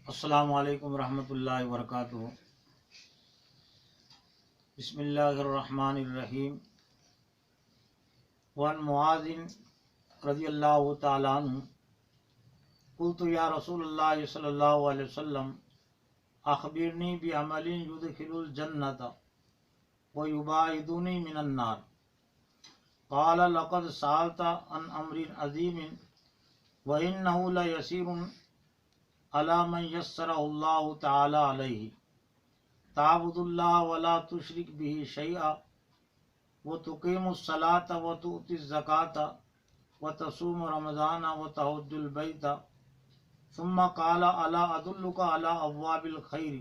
السلام علیکم ورحمۃ اللہ وبرکاتہ۔ بسم اللہ الرحمن الرحیم۔ وعن معاذ رضی اللہ تعالی عنہ قلت یا رسول اللہ صلی اللہ علیہ وسلم اخبرنی بعمل يدخل الجنۃ ويباعدنی من النار قال لقد سألت عن امر عظیم وانه لیسیر علی من یسرہ اللہ تعالی علیہ تعبد اللہ ولا تشرک به شیئا وتقیم الصلاۃ وتؤتی الزکاۃ وتصوم رمضان وتحج البیت ثم قال الا ادلک علی ابواب الخیر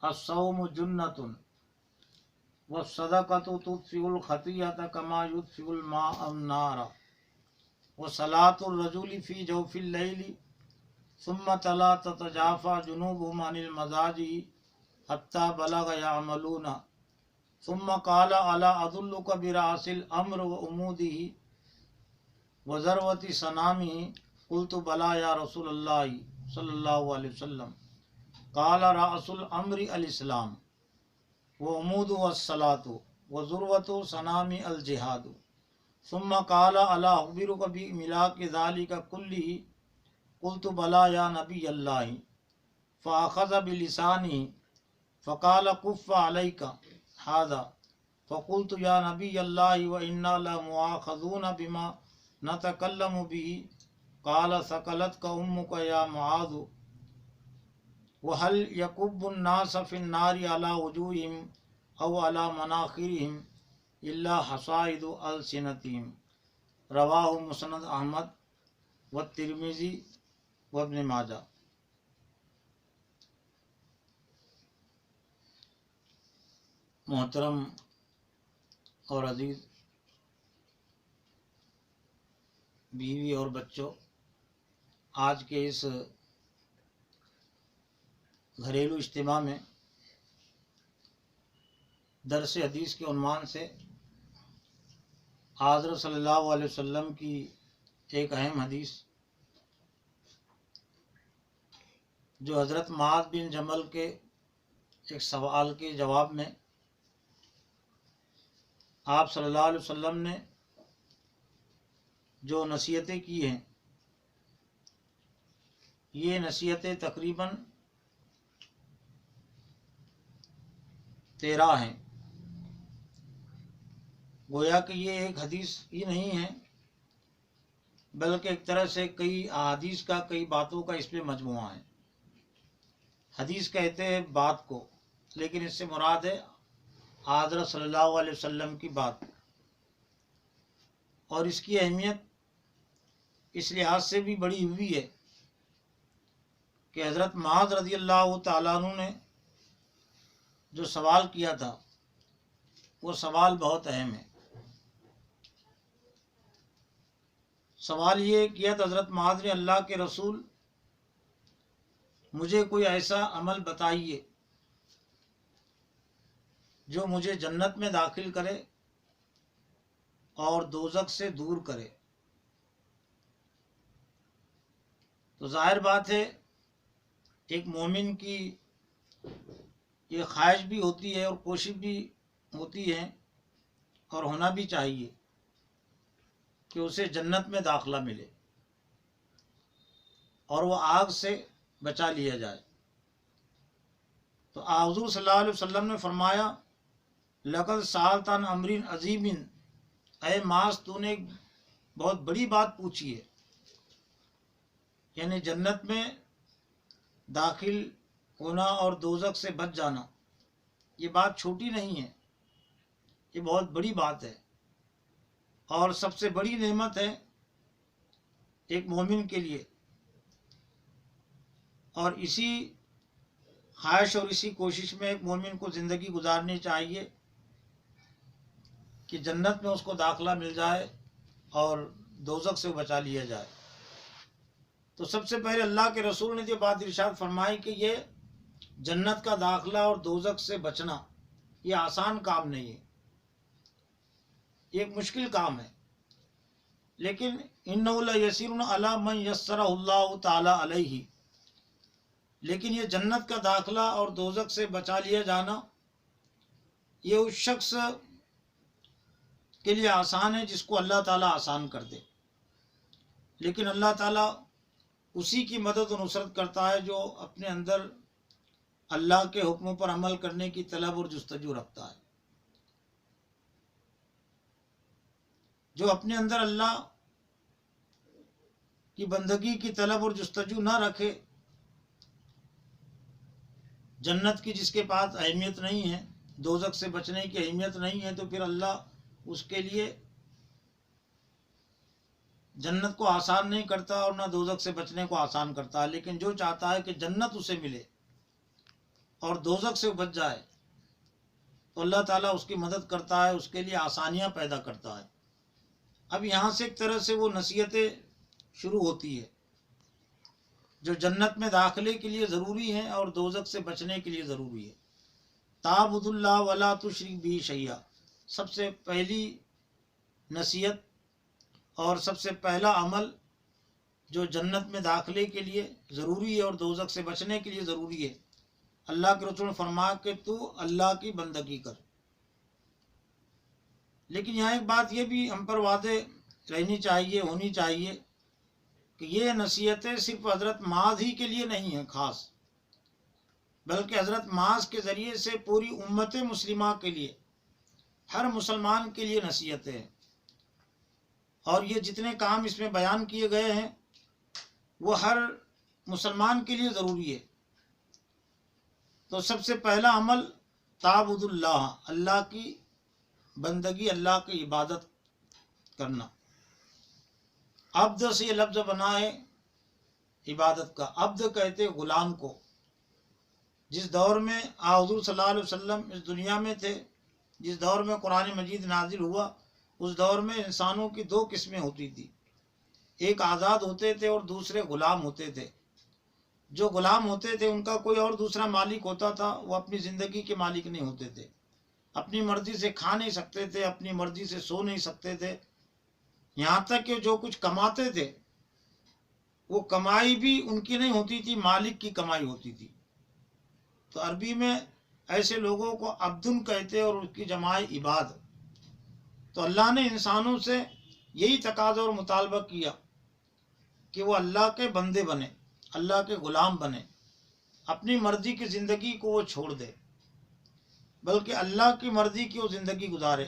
الصوم جنۃ والصدقۃ تطفئ الخطیئۃ کما یطفئ الماء النار وصلاۃ الرجل فی جوف اللیل ثم تلا تتجافى جنوبهم عن المضاجع حتى بلغ يعملون ثم قال الا ادلك براس الامر وعموده وذروة سنامه قلت بلى يا رسول الله صلى الله عليه وسلم قال راس الامر الاسلام وعموده الصلاة وذروة سنام الجهاد ثم قال الا اخبرك بملاك ذلك كله قلت بلا یا نبی اللہ فاخذ بلسانه فقال کف علیک هذا فقلت یا نبی اللہ وانا لمؤاخذون بما نتکلم به قال ثقلتك امك یا معاذ وهل يكب الناس في النار على وجوههم او على مناخرهم الا حصائد السنتهم رواہ مسند احمد والترمذی وابن ماجہ۔ محترم اور عزیز بیوی اور بچوں، آج کے اس گھریلو اجتماع میں درس حدیث کے عنوان سے حضرت صلی اللہ علیہ وسلم کی ایک اہم حدیث جو حضرت معاذ بن جبل کے ایک سوال کے جواب میں آپ صلی اللہ علیہ وسلم نے جو نصیحتیں کی ہیں، یہ نصیحتیں تقریباً 13 ہیں۔ گویا کہ یہ ایک حدیث ہی نہیں ہے بلکہ ایک طرح سے کئی احادیث کا، کئی باتوں کا اس پہ مجموعہ ہے۔ حدیث کہتے ہیں بات کو، لیکن اس سے مراد ہے حضرت صلی اللہ علیہ وسلم کی بات، اور اس کی اہمیت اس لحاظ سے بھی بڑی ہوئی ہے کہ حضرت معاذ رضی اللہ تعالیٰ عنہ نے جو سوال کیا تھا وہ سوال بہت اہم ہے۔ سوال یہ کیا تھا حضرت معاذ نے، اللہ کے رسول مجھے کوئی ایسا عمل بتائیے جو مجھے جنت میں داخل کرے اور دوزخ سے دور کرے۔ تو ظاہر بات ہے ایک مومن کی یہ خواہش بھی ہوتی ہے اور کوشش بھی ہوتی ہے اور ہونا بھی چاہیے کہ اسے جنت میں داخلہ ملے اور وہ آگ سے بچا لیا جائے۔ تو حضور صلی اللہ علیہ وسلم نے فرمایا لقد سألت عن امر عظیم، اے معاذ تو نے ایک بہت بڑی بات پوچھی ہے، یعنی جنت میں داخل ہونا اور دوزخ سے بچ جانا، یہ بات چھوٹی نہیں ہے، یہ بہت بڑی بات ہے اور سب سے بڑی نعمت ہے ایک مومن کے لیے۔ اور اسی خواہش اور اسی کوشش میں ایک مومن کو زندگی گزارنی چاہیے کہ جنت میں اس کو داخلہ مل جائے اور دوزخ سے بچا لیا جائے۔ تو سب سے پہلے اللہ کے رسول نے یہ بات ارشاد فرمائی کہ یہ جنت کا داخلہ اور دوزخ سے بچنا یہ آسان کام نہیں ہے، یہ ایک مشکل کام ہے، لیکن انہ لیسیر علی من یسرہ اللہ تعالی علیہ، لیکن یہ جنت کا داخلہ اور دوزخ سے بچا لیا جانا یہ اس شخص کے لیے آسان ہے جس کو اللہ تعالیٰ آسان کر دے، لیکن اللہ تعالیٰ اسی کی مدد و نصرت کرتا ہے جو اپنے اندر اللہ کے حکموں پر عمل کرنے کی طلب اور جستجو رکھتا ہے، جو اپنے اندر اللہ کی بندگی کی طلب اور جستجو نہ رکھے، جنت کی جس کے پاس اہمیت نہیں ہے، دوزخ سے بچنے کی اہمیت نہیں ہے، تو پھر اللہ اس کے لیے جنت کو آسان نہیں کرتا اور نہ دوزخ سے بچنے کو آسان کرتا ہے۔ لیکن جو چاہتا ہے کہ جنت اسے ملے اور دوزخ سے بچ جائے تو اللہ تعالیٰ اس کی مدد کرتا ہے، اس کے لیے آسانیاں پیدا کرتا ہے۔ اب یہاں سے ایک طرح سے وہ نصیحتیں شروع ہوتی ہے جو جنت میں داخلے کے لیے ضروری ہیں اور دوزخ سے بچنے کے لیے ضروری ہے۔ تعبد اللہ ولا تشرک بہ شیئا، سب سے پہلی نصیحت اور سب سے پہلا عمل جو جنت میں داخلے کے لیے ضروری ہے اور دوزخ سے بچنے کے لیے ضروری ہے، اللہ کے رسول نے فرمایا کہ تو اللہ کی بندگی کر۔ لیکن یہاں ایک بات یہ بھی ہم پر واضح رہنی چاہیے، ہونی چاہیے کہ یہ نصیحتیں صرف حضرت معاذ ہی کے لیے نہیں ہیں خاص، بلکہ حضرت معاذ کے ذریعے سے پوری امت مسلمہ کے لیے، ہر مسلمان کے لیے نصیحتیں ہیں، اور یہ جتنے کام اس میں بیان کیے گئے ہیں وہ ہر مسلمان کے لیے ضروری ہے۔ تو سب سے پہلا عمل تعبد اللہ، اللہ کی بندگی، اللہ کی عبادت کرنا۔ عبد سے یہ لفظ بنا ہے عبادت کا، عبد کہتے غلام کو۔ جس دور میں حضور صلی اللہ علیہ وسلم اس دنیا میں تھے، جس دور میں قرآن مجید نازل ہوا، اس دور میں انسانوں کی دو قسمیں ہوتی تھی، ایک آزاد ہوتے تھے اور دوسرے غلام ہوتے تھے۔ جو غلام ہوتے تھے ان کا کوئی اور دوسرا مالک ہوتا تھا، وہ اپنی زندگی کے مالک نہیں ہوتے تھے، اپنی مرضی سے کھا نہیں سکتے تھے، اپنی مرضی سے سو نہیں سکتے تھے، یہاں تک کہ جو کچھ کماتے تھے وہ کمائی بھی ان کی نہیں ہوتی تھی، مالک کی کمائی ہوتی تھی۔ تو عربی میں ایسے لوگوں کو عبدن کہتے اور اس کی جمع عباد۔ تو اللہ نے انسانوں سے یہی تقاضا اور مطالبہ کیا کہ وہ اللہ کے بندے بنے، اللہ کے غلام بنے، اپنی مرضی کی زندگی کو وہ چھوڑ دے، بلکہ اللہ کی مرضی کی وہ زندگی گزارے،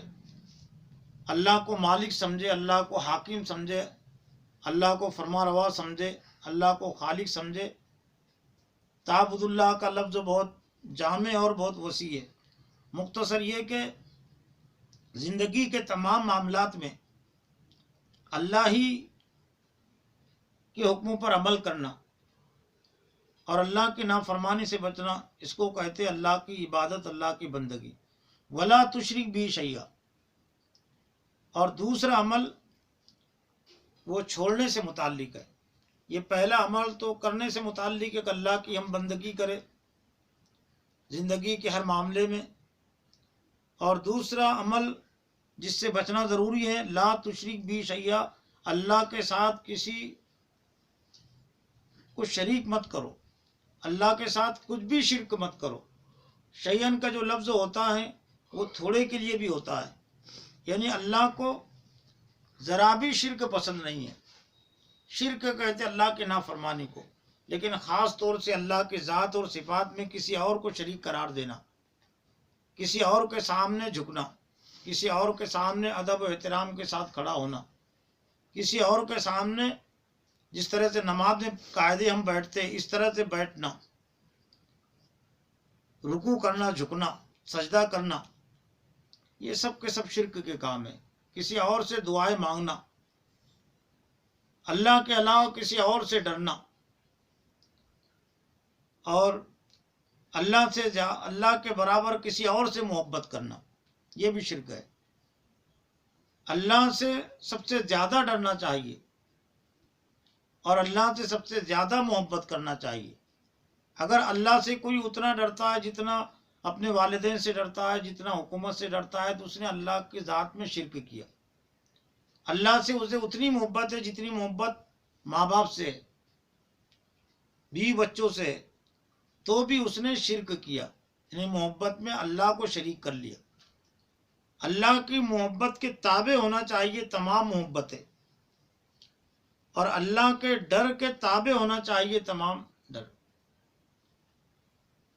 اللہ کو مالک سمجھے، اللہ کو حاکم سمجھے، اللہ کو فرما روا سمجھے، اللہ کو خالق سمجھے۔ تعبد اللہ کا لفظ بہت جامع اور بہت وسیع ہے، مختصر یہ کہ زندگی کے تمام معاملات میں اللہ ہی کے حکموں پر عمل کرنا اور اللہ کی نافرمانی سے بچنا، اس کو کہتے اللہ کی عبادت، اللہ کی بندگی۔ ولا تشرک بہ شیئا، اور دوسرا عمل وہ چھوڑنے سے متعلق ہے۔ یہ پہلا عمل تو کرنے سے متعلق ہے کہ اللہ کی ہم بندگی کریں زندگی کے ہر معاملے میں، اور دوسرا عمل جس سے بچنا ضروری ہے، لا تشرک بہ شیئا، اللہ کے ساتھ کسی کو شریک مت کرو، اللہ کے ساتھ کچھ بھی شرک مت کرو۔ شیئن کا جو لفظ ہوتا ہے وہ تھوڑے کے لیے بھی ہوتا ہے، یعنی اللہ کو ذرا بھی شرک پسند نہیں ہے۔ شرک کہتے اللہ کے نافرمانی کو، لیکن خاص طور سے اللہ کی ذات اور صفات میں کسی اور کو شریک قرار دینا، کسی اور کے سامنے جھکنا، کسی اور کے سامنے ادب و احترام کے ساتھ کھڑا ہونا، کسی اور کے سامنے جس طرح سے نماز میں قاعدے ہم بیٹھتے اس طرح سے بیٹھنا، رکوع کرنا، جھکنا، سجدہ کرنا، یہ سب کے سب شرک کے کام ہیں۔ کسی اور سے دعائیں مانگنا، اللہ کے علاوہ کسی اور سے ڈرنا، اور اللہ کے برابر کسی اور سے محبت کرنا، یہ بھی شرک ہے۔ اللہ سے سب سے زیادہ ڈرنا چاہیے اور اللہ سے سب سے زیادہ محبت کرنا چاہیے۔ اگر اللہ سے کوئی اتنا ڈرتا ہے جتنا اپنے والدین سے ڈرتا ہے، جتنا حکومت سے ڈرتا ہے، تو اس نے اللہ کی ذات میں شرک کیا۔ اللہ سے اسے اتنی محبت ہے جتنی محبت ماں باپ سے، بیوی بچوں سے، تو بھی اس نے شرک کیا، یعنی محبت میں اللہ کو شریک کر لیا۔ اللہ کی محبت کے تابع ہونا چاہیے تمام محبتیں، اور اللہ کے ڈر کے تابع ہونا چاہیے تمام ڈر۔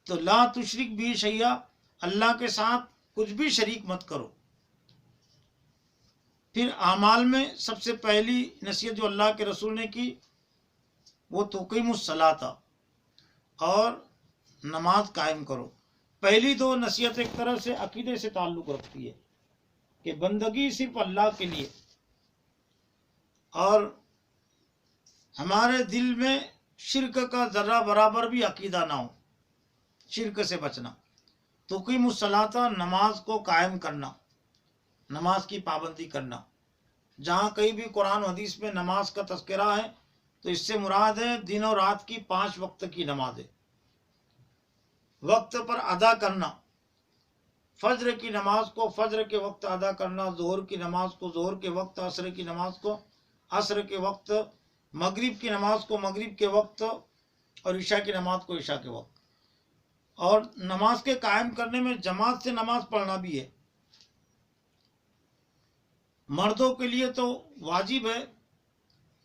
تو لا تشرک بھی شیئا، اللہ کے ساتھ کچھ بھی شریک مت کرو۔ پھر اعمال میں سب سے پہلی نصیحت جو اللہ کے رسول نے کی وہ تقیم الصلاۃ، اور نماز قائم کرو۔ پہلی دو نصیحت ایک طرح سے عقیدے سے تعلق رکھتی ہے کہ بندگی صرف اللہ کے لیے، اور ہمارے دل میں شرک کا ذرہ برابر بھی عقیدہ نہ ہو، شرک سے بچنا۔ تقیم الصلاۃ، نماز کو قائم کرنا، نماز کی پابندی کرنا۔ جہاں کہیں بھی قرآن و حدیث میں نماز کا تذکرہ ہے تو اس سے مراد ہے دن اور رات کی 5 وقت کی نمازیں، وقت پر ادا کرنا۔ فجر کی نماز کو فجر کے وقت ادا کرنا، ظہر کی نماز کو ظہر کے وقت، عصر کی نماز کو عصر کے وقت، مغرب کی نماز کو مغرب کے وقت، اور عشاء کی نماز کو عشاء کے وقت۔ اور نماز کے قائم کرنے میں جماعت سے نماز پڑھنا بھی ہے۔ مردوں کے لیے تو واجب ہے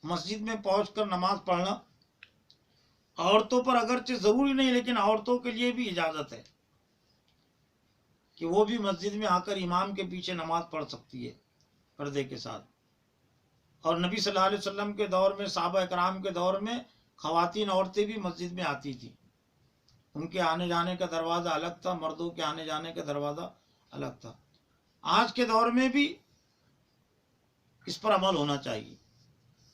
مسجد میں پہنچ کر نماز پڑھنا، عورتوں پر اگرچہ ضروری نہیں لیکن عورتوں کے لیے بھی اجازت ہے کہ وہ بھی مسجد میں آ کر امام کے پیچھے نماز پڑھ سکتی ہے پردے کے ساتھ۔ اور نبی صلی اللہ علیہ وسلم کے دور میں، صحابہ اکرام کے دور میں، خواتین عورتیں بھی مسجد میں آتی تھیں، ان کے آنے جانے کا دروازہ الگ تھا، مردوں کے آنے جانے کا دروازہ الگ تھا۔ آج کے دور میں بھی اس پر عمل ہونا چاہیے،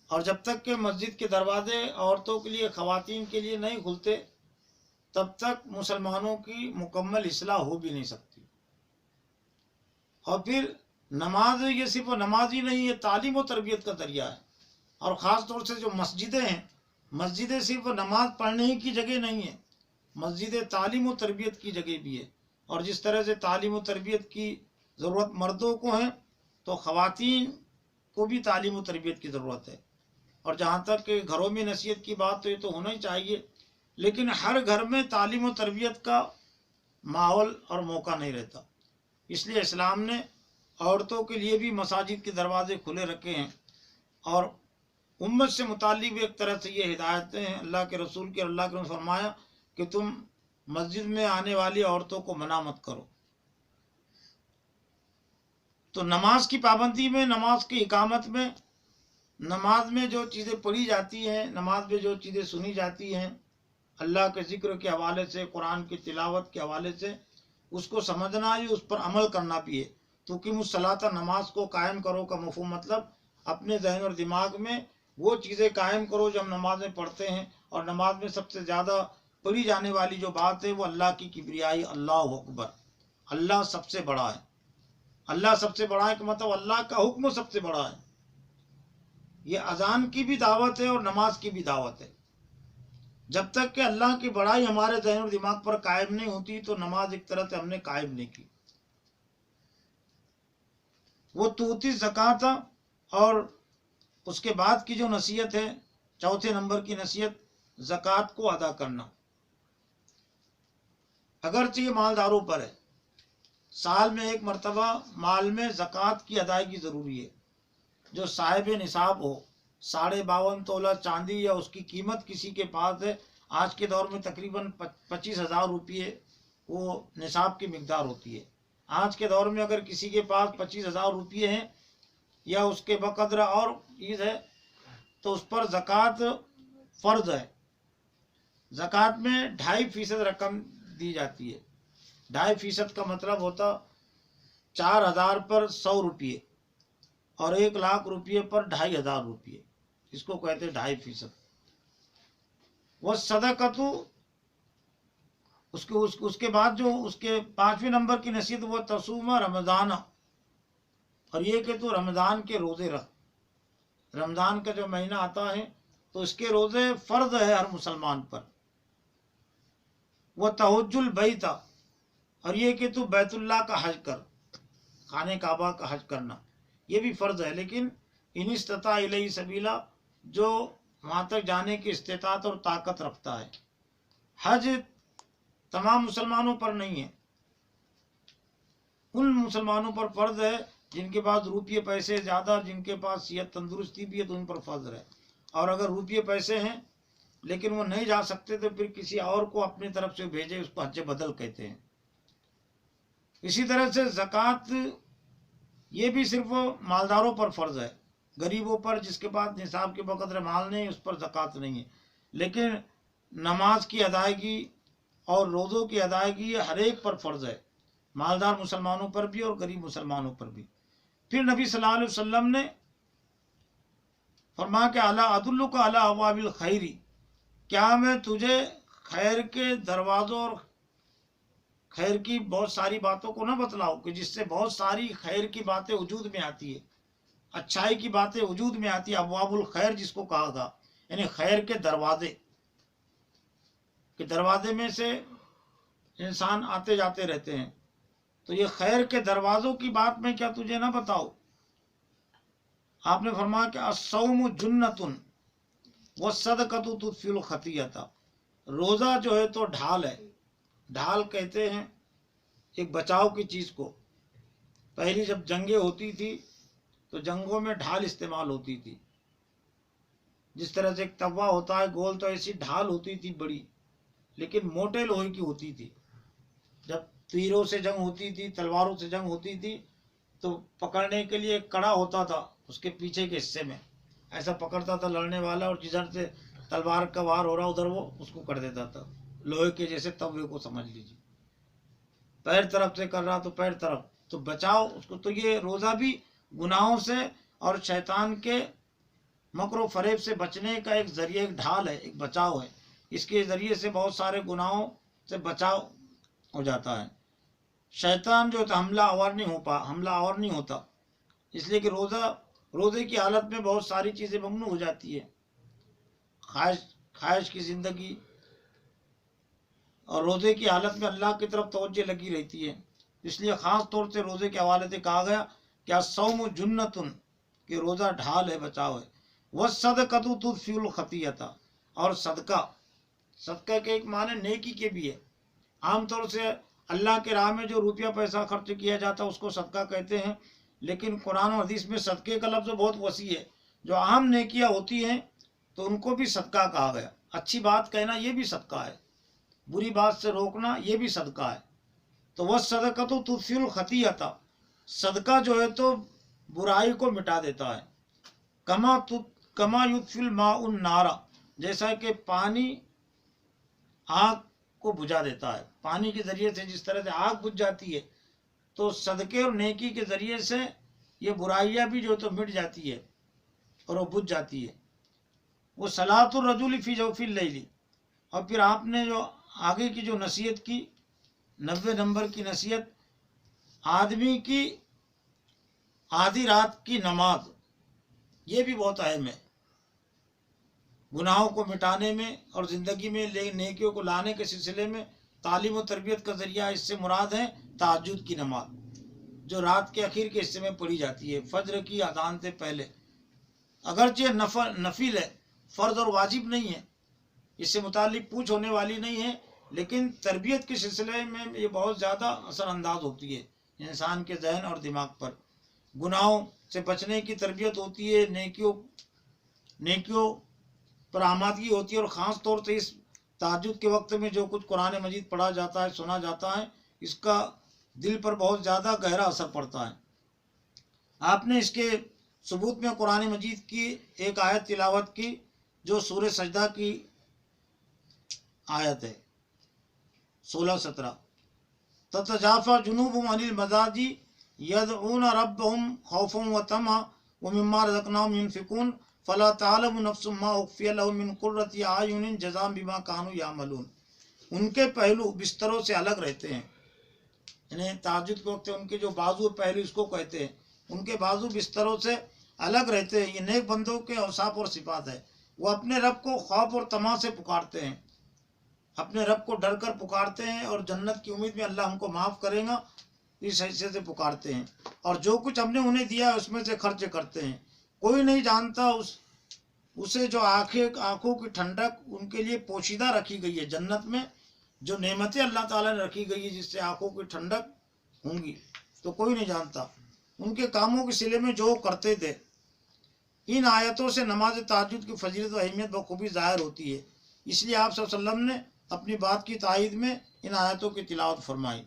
اور جب تک کہ مسجد کے دروازے عورتوں کے لیے، خواتین کے لیے نہیں کھلتے، تب تک مسلمانوں کی مکمل اصلاح ہو بھی نہیں سکتی۔ اور پھر نماز یہ صرف نماز ہی نہیں، یہ تعلیم و تربیت کا ذریعہ ہے۔ اور خاص طور سے جو مسجدیں ہیں، مسجدیں صرف نماز پڑھنے ہی کی جگہ نہیں ہیں، مسجدیں تعلیم و تربیت کی جگہ بھی ہے۔ اور جس طرح سے تعلیم و تربیت کی ضرورت مردوں کو ہے تو خواتین کو بھی تعلیم و تربیت کی ضرورت ہے۔ اور جہاں تک کہ گھروں میں نصیحت کی بات تو یہ تو ہونا ہی چاہیے، لیکن ہر گھر میں تعلیم و تربیت کا ماحول اور موقع نہیں رہتا۔ اس لیے اسلام نے عورتوں کے لیے بھی مساجد کے دروازے کھلے رکھے ہیں، اور امت سے متعلق بھی ایک طرح سے یہ ہدایتیں ہیں اللہ کے رسول کی۔ اور اللہ کے رسول نے فرمایا کہ تم مسجد میں آنے والی عورتوں کو منع مت کرو۔ تو نماز کی پابندی میں، نماز کی اقامت میں، نماز میں جو چیزیں پڑھی جاتی ہیں، نماز میں جو چیزیں سنی جاتی ہیں اللہ کے ذکر کے حوالے سے، قرآن کی تلاوت کے حوالے سے، اس کو سمجھنا ہی، اس پر عمل کرنا بھی ہے۔ تو تقیم الصلاۃ، نماز کو قائم کرو کا مفہوم مطلب اپنے ذہن اور دماغ میں وہ چیزیں قائم کرو جو ہم نماز میں پڑھتے ہیں۔ اور نماز میں سب سے زیادہ پڑھی جانے والی جو بات ہے وہ اللہ کی کبریائی، اللہ اکبر، اللہ سب سے بڑا ہے۔ اللہ سب سے بڑا ہے کہ مطلب اللہ کا حکم سب سے بڑا ہے۔ یہ اذان کی بھی دعوت ہے اور نماز کی بھی دعوت ہے۔ جب تک کہ اللہ کی بڑائی ہمارے ذہن اور دماغ پر قائم نہیں ہوتی تو نماز ایک طرح سے ہم نے قائم نہیں کی۔ وہ توتی زکوٰۃ، اور اس کے بعد کی جو نصیحت ہے، چوتھے نمبر کی نصیحت، زکوٰۃ کو ادا کرنا۔ اگرچہ یہ مالداروں پر ہے، سال میں ایک مرتبہ مال میں زکوٰۃ کی ادائیگی ضروری ہے۔ جو صاحب نصاب ہو، 52.5 تولہ چاندی یا اس کی قیمت کسی کے پاس ہے، آج کے دور میں تقریباً 25,000 روپئے وہ نصاب کی مقدار ہوتی ہے۔ آج کے دور میں اگر کسی کے پاس 25,000 روپئے ہیں یا اس کے بقدر اور چیز ہے تو اس پر زکوٰۃ فرض ہے۔ زکوٰۃ میں 2.5% رقم دی جاتی ہے۔ 2.5% کا مطلب ہوتا 4,000 پر 100 روپئے، اور 1,00,000 روپئے پر 2,500 روپئے، اس کو کہتے 2.5%۔ وہ صدقۃ، اس کے بعد جو اس کے 5ویں نمبر کی نصیحت، وہ تصوم رمضان، اور یہ کہ تو رمضان کے روزے رکھ۔ رمضان کا جو مہینہ آتا ہے تو اس کے روزے فرض ہے ہر مسلمان پر۔ وہ تحج البیت، اور یہ کہ تو بیت اللہ کا حج کر، خانہ کعبہ کا حج کرنا، یہ بھی فرض ہے۔ لیکن ان استطاع الیہ سبیلا، جو وہاں تک جانے کی استطاعت اور طاقت رکھتا ہے۔ حج تمام مسلمانوں پر نہیں ہے، ان مسلمانوں پر فرض ہے جن کے پاس روپیے پیسے زیادہ، جن کے پاس صحت تندرستی بھی ہے تو ان پر فرض ہے، اور اگر روپیے پیسے ہیں لیکن وہ نہیں جا سکتے تو پھر کسی اور کو اپنی طرف سے بھیجے، اس کو حج بدل کہتے ہیں۔ اسی طرح سے زکوٰۃ یہ بھی صرف مالداروں پر فرض ہے، غریبوں پر، جس کے پاس نصاب کے بقدر مال نہیں اس پر زکوٰۃ نہیں ہے، لیکن نماز کی ادائیگی اور روزوں کی ادائیگی یہ ہر ایک پر فرض ہے، مالدار مسلمانوں پر بھی اور غریب مسلمانوں پر بھی۔ پھر نبی صلی اللہ علیہ وسلم نے فرمایا کہ الا ادلک علی ابواب الخیر، کیا میں تجھے خیر کے دروازوں اور خیر کی بہت ساری باتوں کو نہ بتلاؤں کہ جس سے بہت ساری خیر کی باتیں وجود میں آتی ہے، اچھائی کی باتیں وجود میں آتی ہے، ابواب الخیر جس کو کہا گا، یعنی خیر کے دروازے، کہ دروازے میں سے انسان آتے جاتے رہتے ہیں، تو یہ خیر کے دروازوں کی بات میں کیا تجھے نہ بتاؤ؟ آپ نے فرمایا کہ الصوم جنۃ والصدقۃ تطفئ الخطیۃ، روزہ جو ہے تو ڈھال ہے، ڈھال کہتے ہیں ایک بچاؤ کی چیز کو۔ پہلی جب جنگیں ہوتی تھی تو جنگوں میں ڈھال استعمال ہوتی تھی، جس طرح سے ایک توا ہوتا ہے گول، تو ایسی ڈھال ہوتی تھی بڑی، لیکن موٹے لوہے کی ہوتی تھی۔ جب تیروں سے جنگ ہوتی تھی، تلواروں سے جنگ ہوتی تھی، تو پکڑنے کے لیے ایک کڑا ہوتا تھا، اس کے پیچھے کے حصے میں ایسا پکڑتا تھا لڑنے والا، اور جدھر سے تلوار کا وار ہو رہا ادھر وہ اس کو کر دیتا تھا، لوہے کے جیسے توے کو سمجھ لیجیے، پیر طرف سے کر رہا تو پیر طرف، تو بچاؤ اس کو۔ تو یہ روزہ بھی گناہوں سے اور شیطان کے مکر و فریب سے بچنے کا ایک ذریعہ، ایک ڈھال ہے، ایک بچاؤ ہے، اس کے ذریعے سے بہت سارے گناہوں سے بچاؤ ہو جاتا ہے۔ شیطان جو حملہ آور نہیں ہوتا، اس لیے کہ روزے کی حالت میں بہت ساری چیزیں ممنوع ہو جاتی ہے، خواہش کی زندگی، اور روزے کی حالت میں اللہ کی طرف توجہ لگی رہتی ہے، اس لیے خاص طور سے روزے کے حوالے سے کہا گیا کہ الصوم جنۃ، کہ روزہ ڈھال ہے، بچاؤ ہے، والصدقۃ تطفئ الخطیۃ، اور صدقہ کے ایک معنی نیکی کے بھی ہے۔ عام طور سے اللہ کے راہ میں جو روپیہ پیسہ خرچ کیا جاتا ہے اس کو صدقہ کہتے ہیں، لیکن قرآن و حدیث میں صدقے کا لفظ بہت وسیع ہے، جو عام نیکیاں ہوتی ہیں تو ان کو بھی صدقہ کہا گیا۔ اچھی بات کہنا یہ بھی صدقہ ہے، بری بات سے روکنا یہ بھی صدقہ ہے۔ تو والصدقۃ تطفئ الخطیۃ، صدقہ جو ہے تو برائی کو مٹا دیتا ہے، کما یطفئ الماء النار، جیسا کہ پانی آگ کو بجھا دیتا ہے، پانی کے ذریعے سے جس طرح سے آگ بجھ جاتی ہے، تو صدقے اور نیکی کے ذریعے سے یہ برائیاں بھی جو تو مٹ جاتی ہے اور وہ بجھ جاتی ہے۔ وہ صلاۃ الرجل فی جوف اللیل، اور پھر آپ نے جو آگے کی جو نصیحت کی، 90 نمبر کی نصیحت، آدمی کی آدھی رات کی نماز، یہ بھی بہت اہم ہے، گناہوں کو مٹانے میں اور زندگی میں نیکیوں کو لانے کے سلسلے میں تعلیم و تربیت کا ذریعہ۔ اس سے مراد ہے تہجد کی نماز، جو رات کے اخیر کے حصے میں پڑھی جاتی ہے فجر کی اذان سے پہلے، اگرچہ نفل ہے، فرض اور واجب نہیں ہے، اس سے متعلق پوچھ ہونے والی نہیں ہے، لیکن تربیت کے سلسلے میں یہ بہت زیادہ اثر انداز ہوتی ہے انسان کے ذہن اور دماغ پر۔ گناہوں سے بچنے کی تربیت ہوتی ہے، نیکیوں پر آمادگی ہوتی ہے، اور خاص طور سے اس تہجد کے وقت میں جو کچھ قرآن مجید پڑھا جاتا ہے، سنا جاتا ہے، اس کا دل پر بہت زیادہ گہرا اثر پڑتا ہے۔ آپ نے اس کے ثبوت میں قرآن مجید کی ایک آیت تلاوت کی جو سورہ سجدہ کی آیت ہے 16-17، تتجافى جنوبهم عن المضاجع يدعون ربهم خوفا وطمعا ومما رزقناهم ينفقون فلا تعلم نفس ما اخفي لهم من قرة اعين جزاء بما كانوا يعملون۔ ان کے پہلو بستروں سے الگ رہتے ہیں، یعنی تہجد کے وقت ان کے جو بازو پہلو اس کو کہتے ہیں، ان کے بازو بستروں سے الگ رہتے ہیں۔ یہ نیک بندوں کے اوصاف اور صفات ہے، وہ اپنے رب کو خوف اور طمع سے پکارتے ہیں، اپنے رب کو ڈر کر پکارتے ہیں، اور جنت کی امید میں اللہ ہم کو معاف کرے گا اس حیثیت سے پکارتے ہیں، اور جو کچھ ہم نے انہیں دیا ہے اس میں سے خرچ کرتے ہیں۔ کوئی نہیں جانتا اسے جو آنکھوں کی ٹھنڈک ان کے لیے پوشیدہ رکھی گئی ہے جنت میں، جو نعمتیں اللہ تعالیٰ نے رکھی گئی ہے جس سے آنکھوں کی ٹھنڈک ہوں گی تو کوئی نہیں جانتا۔ ان کے کاموں کے سلے میں جو کرتے تھے، ان آیتوں سے نماز تہجد کی فضیلت و اہمیت بخوبی ظاہر ہوتی ہے۔ اس لیے آپ صلی اللہ علیہ وسلم نے اپنی بات کی تائید میں ان آیتوں کی تلاوت فرمائی۔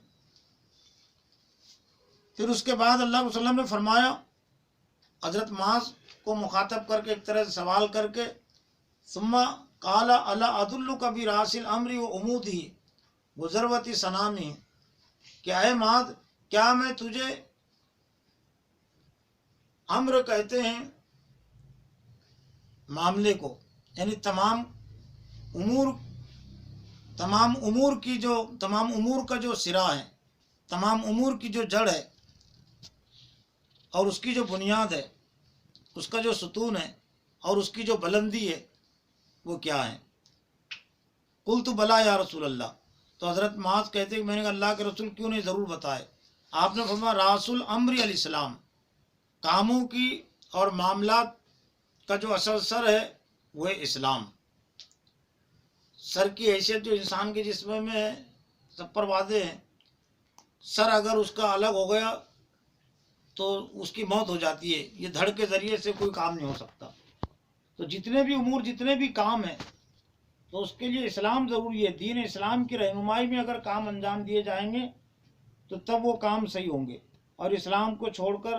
پھر اس کے بعد اللہ کے وسلم نے فرمایا، حضرت معاذ کو مخاطب کر کے ایک طرح سے سوال کر کے، ثم قال الا ادلک براس الامر وعمودہ وذروۃ صنامہ، کہ اے معاذ کیا میں تجھے، امر کہتے ہیں معاملے کو، یعنی تمام امور کا جو سرا ہے، تمام امور کی جو جڑ ہے اور اس کی جو بنیاد ہے، اس کا جو ستون ہے اور اس کی جو بلندی ہے وہ کیا ہے؟ قلت بلا یا رسول اللہ، تو حضرت معاذ کہتے ہیں کہ میں نے کہا اللہ کے رسول کیوں نہیں، ضرور بتائے۔ آپ نے فرمایا راس الامر الاسلام، کاموں کی اور معاملات کا جو اصل سر ہے وہ ہے اسلام۔ سر کی حیثیت جو انسان کے جسم میں ہے سب پر واضح ہے، سر اگر اس کا الگ ہو گیا تو اس کی موت ہو جاتی ہے، یہ دھڑ کے ذریعے سے کوئی کام نہیں ہو سکتا۔ تو جتنے بھی امور، جتنے بھی کام ہیں تو اس کے لیے اسلام ضروری ہے۔ دین اسلام کی رہنمائی میں اگر کام انجام دیے جائیں گے تو تب وہ کام صحیح ہوں گے، اور اسلام کو چھوڑ کر،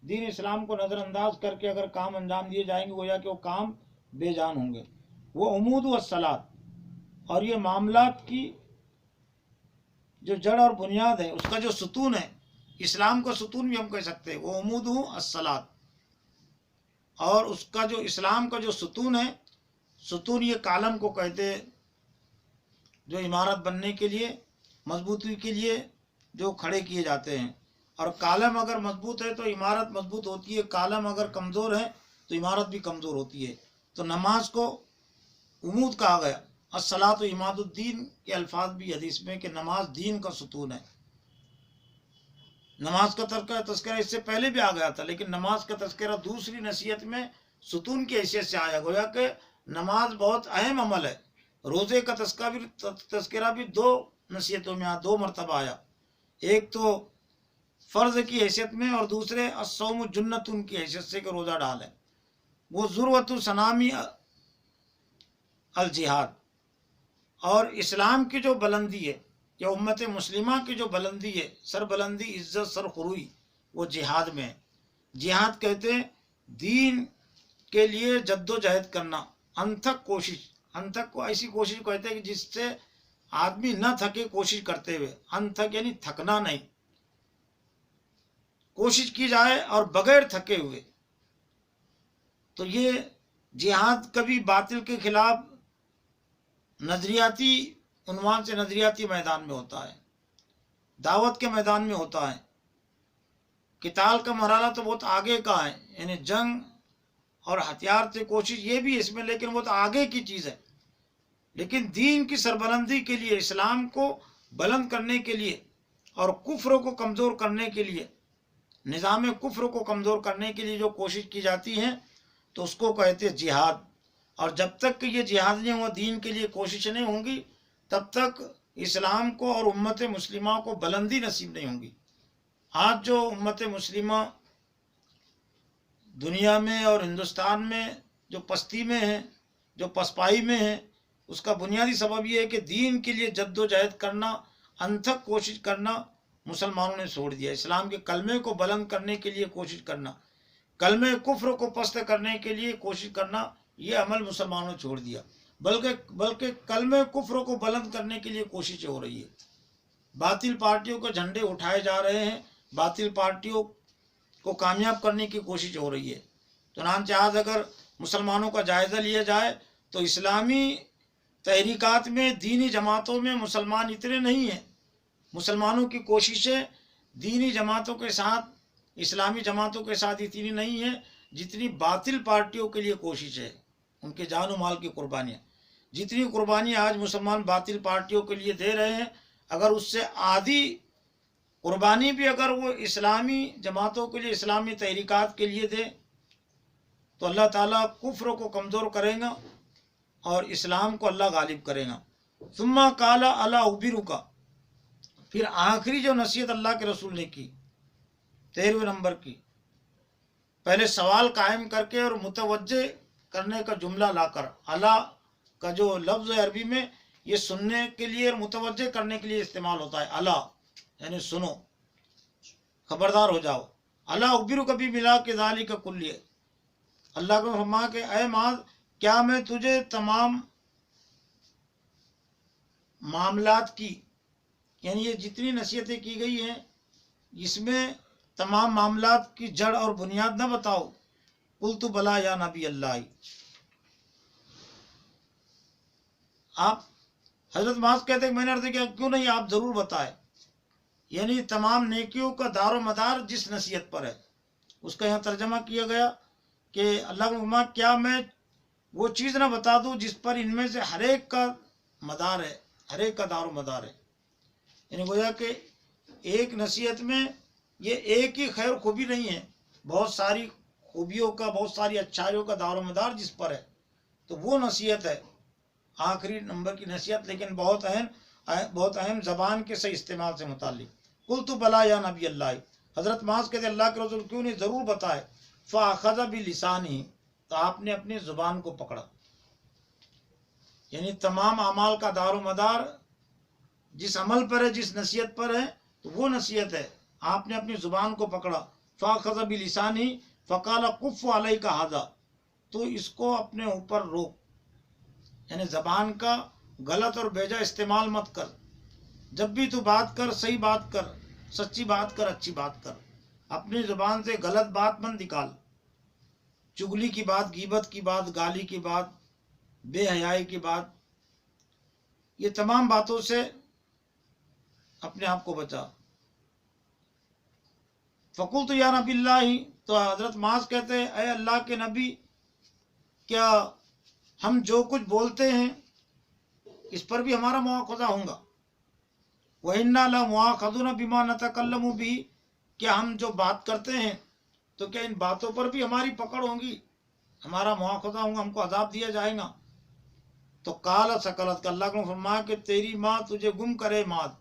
دین اسلام کو نظر انداز کر کے اگر کام انجام دیے جائیں گے گویا کہ وہ کام بے جان ہوں گے۔ وہ عمود والصلاۃ، اور یہ معاملات کی جو جڑ اور بنیاد ہے، اس کا جو ستون ہے، اسلام کا ستون بھی ہم کہہ سکتے ہیں، وہ عمود الصلاۃ، اور اس کا جو اسلام کا جو ستون ہے، ستون یہ کالم کو کہتے ہیں جو عمارت بننے کے لیے، مضبوطی کے لیے جو کھڑے کیے جاتے ہیں، اور کالم اگر مضبوط ہے تو عمارت مضبوط ہوتی ہے، کالم اگر کمزور ہے تو عمارت بھی کمزور ہوتی ہے۔ تو نماز کو عمود کہا گیا۔ الصلاۃ عماد الدین کے الفاظ بھی حدیث میں کہ نماز دین کا ستون ہے۔ نماز کا تذکرہ اس سے پہلے بھی آ گیا تھا، لیکن نماز کا تذکرہ دوسری نصیحت میں ستون کی حیثیت سے آیا، گویا کہ نماز بہت اہم عمل ہے۔ روزے کا تذکرہ بھی دو نصیحتوں میں دو مرتبہ آیا، ایک تو فرض کی حیثیت میں اور دوسرے الصوم جنت کی حیثیت سے کہ روزہ ڈال ہے۔ وہ ذروۃ صنامی الجہاد، اور اسلام کی جو بلندی ہے یا امت مسلمہ کی جو بلندی ہے، سر بلندی، عزت، سر خروئی، وہ جہاد میں ہے۔ جہاد کہتے ہیں دین کے لیے جد و جہد کرنا، انتھک کوشش، انتھک کو ایسی کوشش کہتے ہیں کہ جس سے آدمی نہ تھکے کوشش کرتے ہوئے، انتھک یعنی تھکنا نہیں، کوشش کی جائے اور بغیر تھکے ہوئے۔ تو یہ جہاد کبھی باطل کے خلاف نظریاتی عنوان سے نظریاتی میدان میں ہوتا ہے، دعوت کے میدان میں ہوتا ہے۔ قتال کا مرحلہ تو بہت آگے کا ہے، یعنی جنگ اور ہتھیار سے کوشش یہ بھی اس میں، لیکن بہت آگے کی چیز ہے۔ لیکن دین کی سربلندی کے لیے، اسلام کو بلند کرنے کے لیے اور کفر کو کمزور کرنے کے لیے، نظام کفر کو کمزور کرنے کے لیے جو کوشش کی جاتی ہے تو اس کو کہتے ہیں جہاد۔ اور جب تک کہ یہ جہاد نہیں ہوا، دین کے لیے کوشش نہیں ہوں گی، تب تک اسلام کو اور امت مسلمہ کو بلندی نصیب نہیں ہوں گی۔ آج جو امت مسلمہ دنیا میں اور ہندوستان میں جو پستی میں ہے، جو پسپائی میں ہے، اس کا بنیادی سبب یہ ہے کہ دین کے لیے جد و جہد کرنا، انتھک کوشش کرنا مسلمانوں نے چھوڑ دیا۔ اسلام کے کلمے کو بلند کرنے کے لیے کوشش کرنا، کلمے کفر کو پست کرنے کے لیے کوشش کرنا، یہ عمل مسلمانوں نے چھوڑ دیا۔ بلکہ کلمے کفر کو بلند کرنے کے لیے کوششیں ہو رہی ہے۔ باطل پارٹیوں کے جھنڈے اٹھائے جا رہے ہیں، باطل پارٹیوں کو کامیاب کرنے کی کوشش ہو رہی ہے۔ چنانچہ آج اگر مسلمانوں کا جائزہ لیا جائے تو اسلامی تحریکات میں، دینی جماعتوں میں مسلمان اتنے نہیں ہیں۔ مسلمانوں کی کوششیں دینی جماعتوں کے ساتھ، اسلامی جماعتوں کے ساتھ اتنی نہیں ہیں جتنی باطل پارٹیوں کے لیے کوشش ہے، ان کے جان و مال کی قربانیاں، جتنی قربانیاں آج مسلمان باطل پارٹیوں کے لیے دے رہے ہیں، اگر اس سے آدھی قربانی بھی اگر وہ اسلامی جماعتوں کے لیے، اسلامی تحریکات کے لیے دے تو اللہ تعالیٰ کفر کو کمزور کرے گا اور اسلام کو اللہ غالب کرے گا۔ ثم قال الا اخبرک، پھر آخری جو نصیحت اللہ کے رسول نے کی 13ویں نمبر کی، پہلے سوال قائم کر کے اور متوجہ کرنے کا جملہ لا کر، الا کا جو لفظ ہے عربی میں یہ سننے کے لیے اور متوجہ کرنے کے لیے استعمال ہوتا ہے، الا یعنی سنو، خبردار ہو جاؤ، الا اخبرک کبھی ملا کے ذالک کلیہ، اللہ کو فرمایا کہ اے معاذ کیا میں تجھے تمام معاملات کی، یعنی یہ جتنی نصیحتیں کی گئی ہیں اس میں تمام معاملات کی جڑ اور بنیاد نہ بتاؤ؟ قلت بلا یا نبی اللہ، آپ حضرت معاذ کہتے ہیں میں نے عرض کیا کیوں نہیں، آپ ضرور بتائے، یعنی تمام نیکیوں کا دار و مدار جس نصیحت پر ہے، اس کا یہاں ترجمہ کیا گیا کہ اللہ کو فرمایا کیا میں وہ چیز نہ بتا دوں جس پر ان میں سے ہر ایک کا مدار ہے، ہر ایک کا دار و مدار ہے، یعنی گویا کہ ایک نصیحت میں یہ ایک ہی خیر خوبی نہیں ہے، بہت ساری خوبیوں کا، بہت ساری اچھائیوں کا دار و مدار جس پر ہے، تو وہ نصیحت ہے آخری نمبر کی نصیحت، لیکن بہت اہم زبان کے صحیح استعمال سے متعلق۔ قلت بلا یا نبی اللہ، حضرت معاذ کہتے اللہ کے رسول کیوں نہیں، ضرور بتائے، فاخذ بلسانہ، تو آپ نے اپنی زبان کو پکڑا، یعنی تمام اعمال کا دار و مدار جس عمل پر ہے، جس نصیحت پر ہے، تو وہ نصیحت ہے، آپ نے اپنی زبان کو پکڑا، فاخذ بلسانہ فقال کف علیک ھذا، تو اس کو اپنے اوپر روک، یعنی زبان کا غلط اور بیجا استعمال مت کر، جب بھی تو بات کر صحیح بات کر، سچی بات کر، اچھی بات کر، اپنی زبان سے غلط بات مت نکال، چگلی کی بات، غیبت کی بات، گالی کی بات، بے حیائی کی بات، یہ تمام باتوں سے اپنے آپ کو بچا۔ فقلت یا نبی اللہ، تو حضرت معاذ کہتے ہیں اے اللہ کے نبی کیا ہم جو کچھ بولتے ہیں اس پر بھی ہمارا مواخذہ ہوگا؟ وَإِنَّا لَمُؤَاخَذُونَ بِمَا نَتَكَلَّمُ بِهِ، کیا ہم جو بات کرتے ہیں تو کیا ان باتوں پر بھی ہماری پکڑ ہوگی، ہمارا مواخذہ ہوگا، ہم کو عذاب دیا جائے گا؟ تو قال ثقلتک، اللہ کو فرمایا کہ تیری ماں تجھے گم کرے معاذ،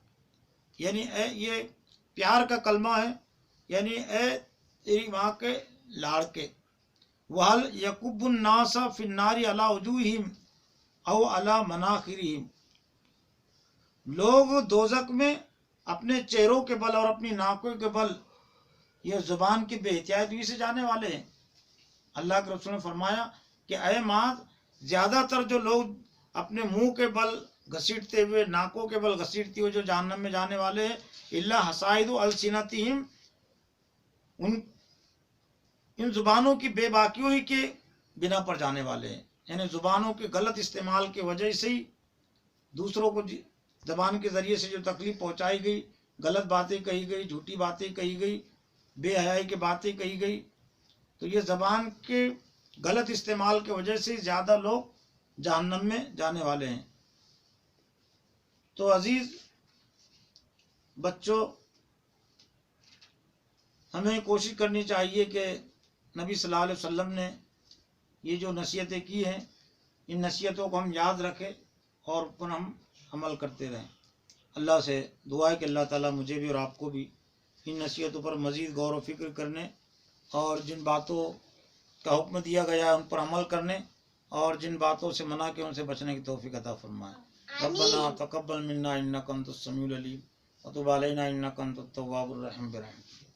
یعنی اے یہ پیار کا کلمہ ہے، یعنی اے تیری ماں کے لاڑکے، وَهَلْ يَكُبُّ النَّاسَ فِي النَّارِ عَلَى وُجُوهِهِمْ أَوْ عَلَى مَنَاخِرِهِمْ، لوگ دوزخ میں اپنے چہروں کے بل اور اپنی ناکوں کے بل یہ زبان کی بے احتیاطی سے جانے والے ہیں۔ اللہ کے رسول نے فرمایا کہ اے معاذ زیادہ تر جو لوگ اپنے منہ کے بل گھسیٹتے ہوئے، ناکوں کے بل گھسیٹتے ہوئے جو جہنم میں جانے والے ہیں، الا حصائد السنتہم، ان زبانوں کی بے باکیوں ہی کے بنا پر جانے والے ہیں، یعنی زبانوں کے غلط استعمال کی وجہ سے ہی دوسروں کو زبان کے ذریعے سے جو تکلیف پہنچائی گئی، غلط باتیں کہی گئی، جھوٹی باتیں کہی گئی، بے حیائی کی باتیں کہی گئی، تو یہ زبان کے غلط استعمال کی وجہ سے زیادہ لوگ جہنم میں جانے والے ہیں۔ تو عزیز بچوں، ہمیں کوشش کرنی چاہیے کہ نبی صلی اللہ علیہ وسلم نے یہ جو نصیحتیں کی ہیں، ان نصیحتوں کو ہم یاد رکھیں اور ان پر ہم عمل کرتے رہیں۔ اللہ سے دعا ہے کہ اللہ تعالیٰ مجھے بھی اور آپ کو بھی ان نصیحتوں پر مزید غور و فکر کرنے اور جن باتوں کا حکم دیا گیا ہے ان پر عمل کرنے اور جن باتوں سے منع کیا ان سے بچنے کی توفیق عطا فرمائے۔ ربنا تقبل منا انک انت السمیع العلیم وتب علینا انک انت التواب الرحیم برحمتک۔